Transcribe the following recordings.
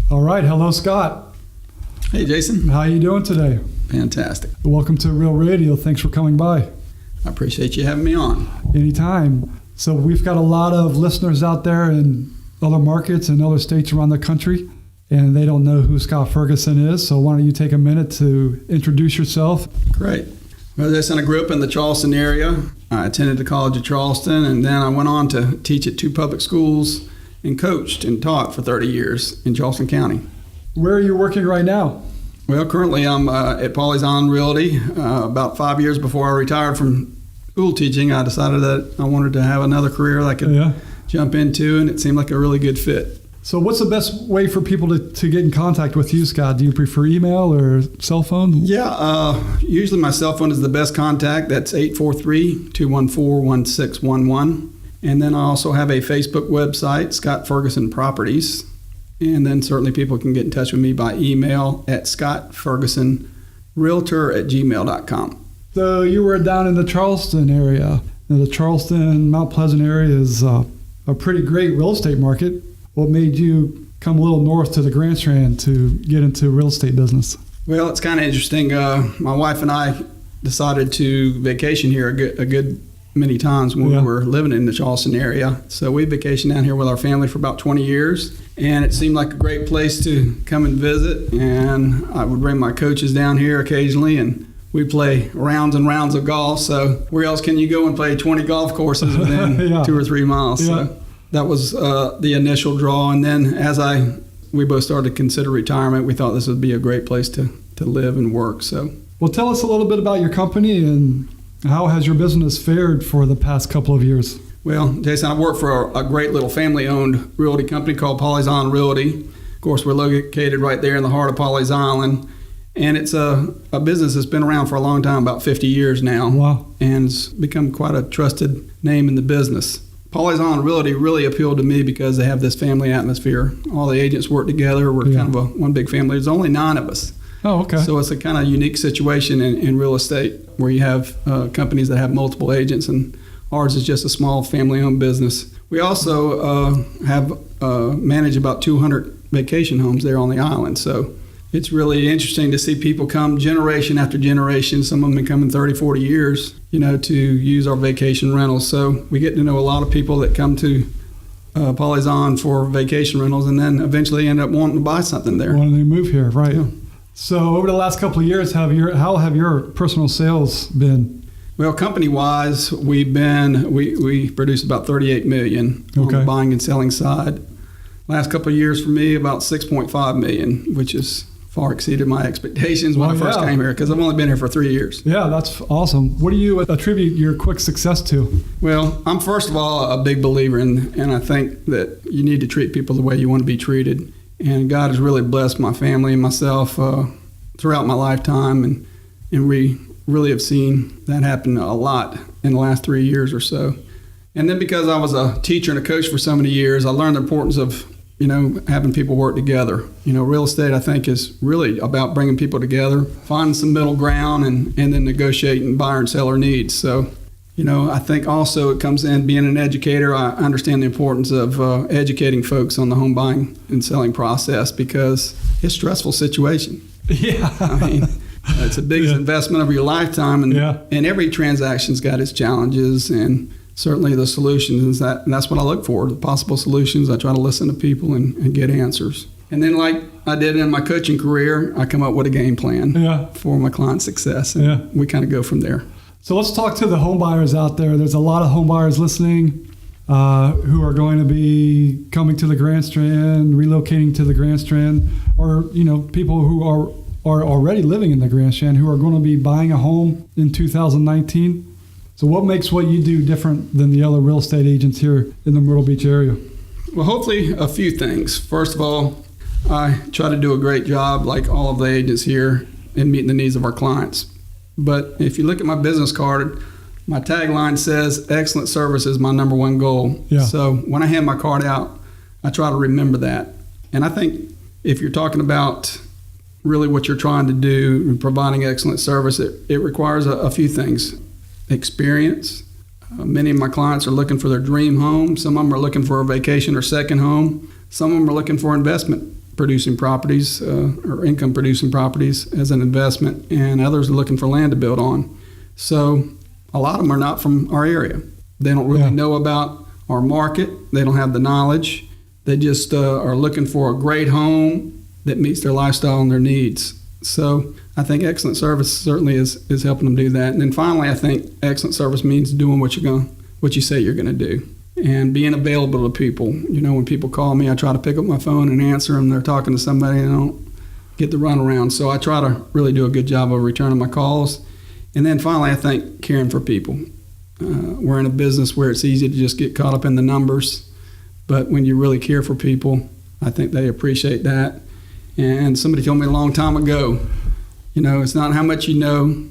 All right. Hello, Scott. Hey, Jason. How are you doing today? Fantastic. Welcome to Real Radio. Thanks for coming by. I appreciate you having me on. Anytime. So we've got a lot of listeners out there in other markets and other states around the country, and they don't know who Scott Ferguson is. So why don't you take a minute to introduce yourself? Great. Well, Jason, I grew up in the Charleston area. I attended the College of Charleston, and then I went on to teach at 2 public schools and coached and taught for 30 years in Charleston County. Where are you working right now? Well, currently I'm at Pawleys Island Realty. About 5 years before I retired from school teaching, I decided that I wanted to have another career that I could jump into, and it seemed like a really good fit. So what's the best way for people to get in contact with you, Scott? Do you prefer email or cell phone? Yeah, usually my cell phone is the best contact. That's 843-214-1611. And then I also have a Facebook website, Scott Ferguson Properties. And then certainly people can get in touch with me by email at scottfergusonrealtor@gmail.com. So you were down in the Charleston area. Now, the Charleston, Mount Pleasant area is a pretty great real estate market. What made you come a little north to the Grand Strand to get into real estate business? Well, it's kind of interesting. My wife and I decided to vacation here a good many times when we were living in the Charleston area. So we vacationed down here with our family for about 20 years. And it seemed like a great place to come and visit. And I would bring my coaches down here occasionally, and we play rounds and rounds of golf. So where else can you go and play 20 golf courses within 2 or 3 miles? So that was the initial draw. And then as we both started to consider retirement, we thought this would be a great place to live and work. So, well, tell us a little bit about your company and how has your business fared for the past couple of years? Well, Jason, I work for a great little family-owned realty company called Pawleys Island Realty. Of course, we're located right there in the heart of Pawleys Island. And it's a business that's been around for a long time, about 50 years now. Wow. And it's become quite a trusted name in the business. Pawleys Island Realty really appealed to me because they have this family atmosphere. All the agents work together. We're kind of one big family. There's only 9 of us. Oh, okay. So it's a kind of unique situation in real estate where you have companies that have multiple agents, and ours is just a small family-owned business. We also manage about 200 vacation homes there on the island. So it's really interesting to see people come generation after generation. Some of them been coming 30, 40 years, to use our vacation rentals. So we get to know a lot of people that come to Pawleys Island for vacation rentals and then eventually end up wanting to buy something there. When they move here, right. Yeah. So over the last couple of years, how have your personal sales been? Well, company-wise, we produce about $38 million on the buying and selling side. Last couple of years for me, about $6.5 million, which has far exceeded my expectations when I first came here, because I've only been here for 3 years. Yeah, that's awesome. What do you attribute your quick success to? Well, I'm first of all a big believer and I think that you need to treat people the way you want to be treated. And God has really blessed my family and myself throughout my lifetime, and we really have seen that happen a lot in the last 3 years or so. And then because I was a teacher and a coach for so many years, I learned the importance of, having people work together. Real estate, I think, is really about bringing people together, finding some middle ground, and then negotiating buyer and seller needs. So, I think also it comes in being an educator. I understand the importance of educating folks on the home buying and selling process because it's a stressful situation. Yeah. I mean, it's the biggest investment of your lifetime, and every transaction's got its challenges and certainly the solutions. And that's what I look for, the possible solutions. I try to listen to people and get answers. And then like I did in my coaching career, I come up with a game plan for my client's success, and we kind of go from there. So let's talk to the home buyers out there. There's a lot of home buyers listening who are going to be coming to the Grand Strand, relocating to the Grand Strand, or people who are already living in the Grand Strand who are going to be buying a home in 2019. So what makes what you do different than the other real estate agents here in the Myrtle Beach area? Well, hopefully a few things. First of all, I try to do a great job, like all of the agents here, in meeting the needs of our clients. But if you look at my business card, my tagline says, excellent service is my number one goal. Yeah. So when I hand my card out, I try to remember that. And I think if you're talking about really what you're trying to do and providing excellent service, it requires a few things. Experience. Many of my clients are looking for their dream home. Some of them are looking for a vacation or second home. Some of them are looking for investment producing properties or income producing properties as an investment, and others are looking for land to build on. So a lot of them are not from our area. They don't really know about our market. They don't have the knowledge. They just are looking for a great home that meets their lifestyle and their needs. So I think excellent service certainly is helping them do that. And then finally, I think excellent service means doing what you say you're going to do, and being available to people. You know, when people call me, I try to pick up my phone and answer them. They're talking to somebody and I don't get the runaround. So I try to really do a good job of returning my calls. And then finally, I think caring for people. We're in a business where it's easy to just get caught up in the numbers, but when you really care for people, I think they appreciate that. And somebody told me a long time ago, you know, it's not how much you know,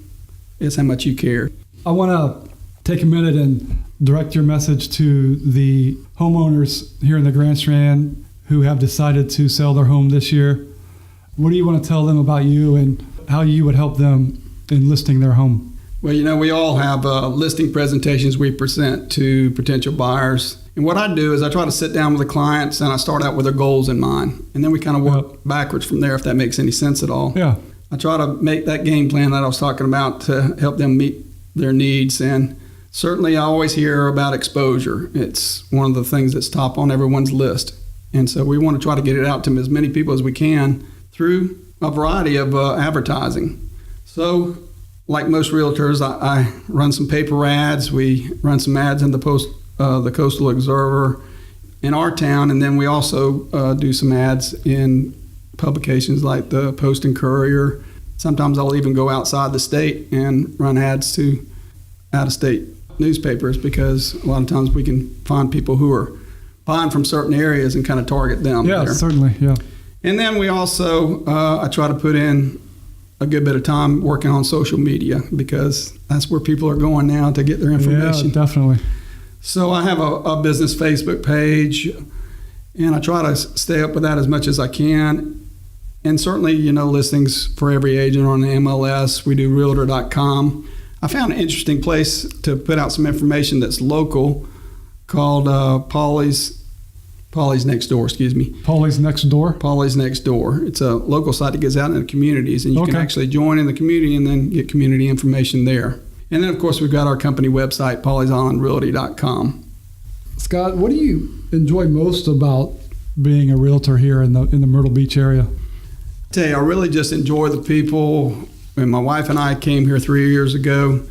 it's how much you care. I want to take a minute and direct your message to the homeowners here in the Grand Strand who have decided to sell their home this year. What do you want to tell them about you and how you would help them in listing their home? Well, you know, we all have listing presentations we present to potential buyers. And what I do is I try to sit down with the clients and I start out with their goals in mind. And then we kind of work backwards from there, if that makes any sense at all. Yeah. I try to make that game plan that I was talking about to help them meet their needs. And certainly I always hear about exposure. It's one of the things that's top on everyone's list. And so we want to try to get it out to as many people as we can through a variety of advertising. So like most realtors, I run some paper ads. We run some ads in the Coastal Observer in our town, and then we also do some ads in publications like the Post and Courier. Sometimes I'll even go outside the state and run ads to out-of-state newspapers, because a lot of times we can find people who are buying from certain areas and kind of target them. Yeah, there. certainly, yeah. And then we also, I try to put in a good bit of time working on social media, because that's where people are going now to get their information. Yeah, definitely. So I have a business Facebook page, and I try to stay up with that as much as I can. And certainly, you know, listings for every agent on the MLS. We do Realtor.com. I found an interesting place to put out some information that's local called Pawleys Next Door, Pawleys Next Door? Pawleys Next Door. It's a local site that gets out in the communities, and you can actually join in the community and then get community information there. And then, of course, we've got our company website, PawleysIslandRealty.com. Scott, what do you enjoy most about being a realtor here in the Myrtle Beach area? I tell you, I really just enjoy the people. When my wife and I came here 3 years ago,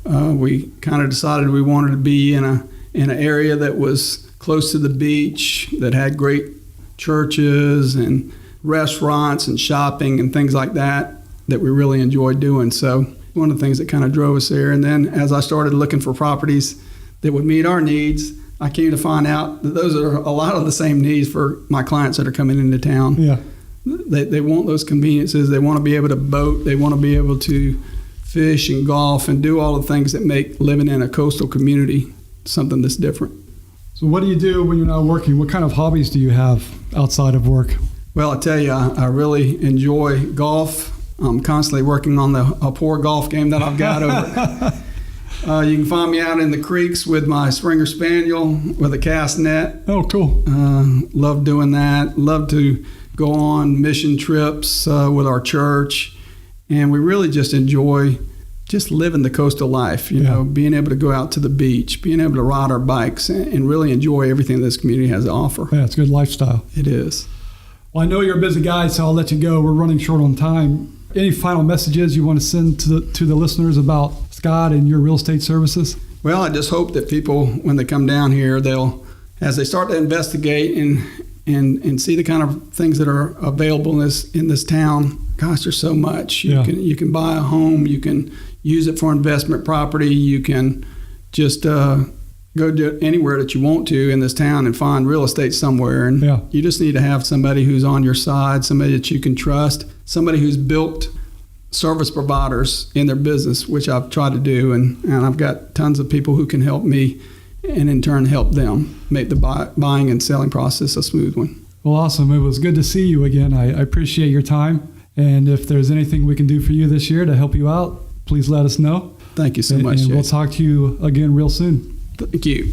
we kind of decided we wanted to be in an area that was close to the beach, that had great churches and restaurants and shopping and things like that we really enjoyed doing. So one of the things that kind of drove us there. And then as I started looking for properties that would meet our needs, I came to find out that those are a lot of the same needs for my clients that are coming into town. Yeah. They want those conveniences. They want to be able to boat. They want to be able to fish and golf and do all the things that make living in a coastal community something that's different. So what do you do when you're not working? What kind of hobbies do you have outside of work? Well, I tell you, I really enjoy golf. I'm constantly working on a poor golf game that I've got over. You can find me out in the creeks with my Springer Spaniel with a cast net. Oh, cool. Love doing that. Love to go on mission trips with our church. And we really just enjoy just living the coastal life, you know, being able to go out to the beach, being able to ride our bikes, and really enjoy everything this community has to offer. Yeah, it's a good lifestyle. It is. Well, I know you're a busy guy, so I'll let you go. We're running short on time. Any final messages you want to send to the listeners about Scott and your real estate services? Well, I just hope that people, when they come down here, as they start to investigate and see the kind of things that are available in this town. Gosh, there's so much. You can buy a home. You can use it for investment property. You can just go do anywhere that you want to in this town and find real estate somewhere. And you just need to have somebody who's on your side, somebody that you can trust, somebody who's built service providers in their business, which I've tried to do. And I've got tons of people who can help me and in turn help them make the buying and selling process a smooth one. Well, awesome. It was good to see you again. I appreciate your time. And if there's anything we can do for you this year to help you out, please let us know. Thank you so much. And we'll talk to you again real soon. Thank you.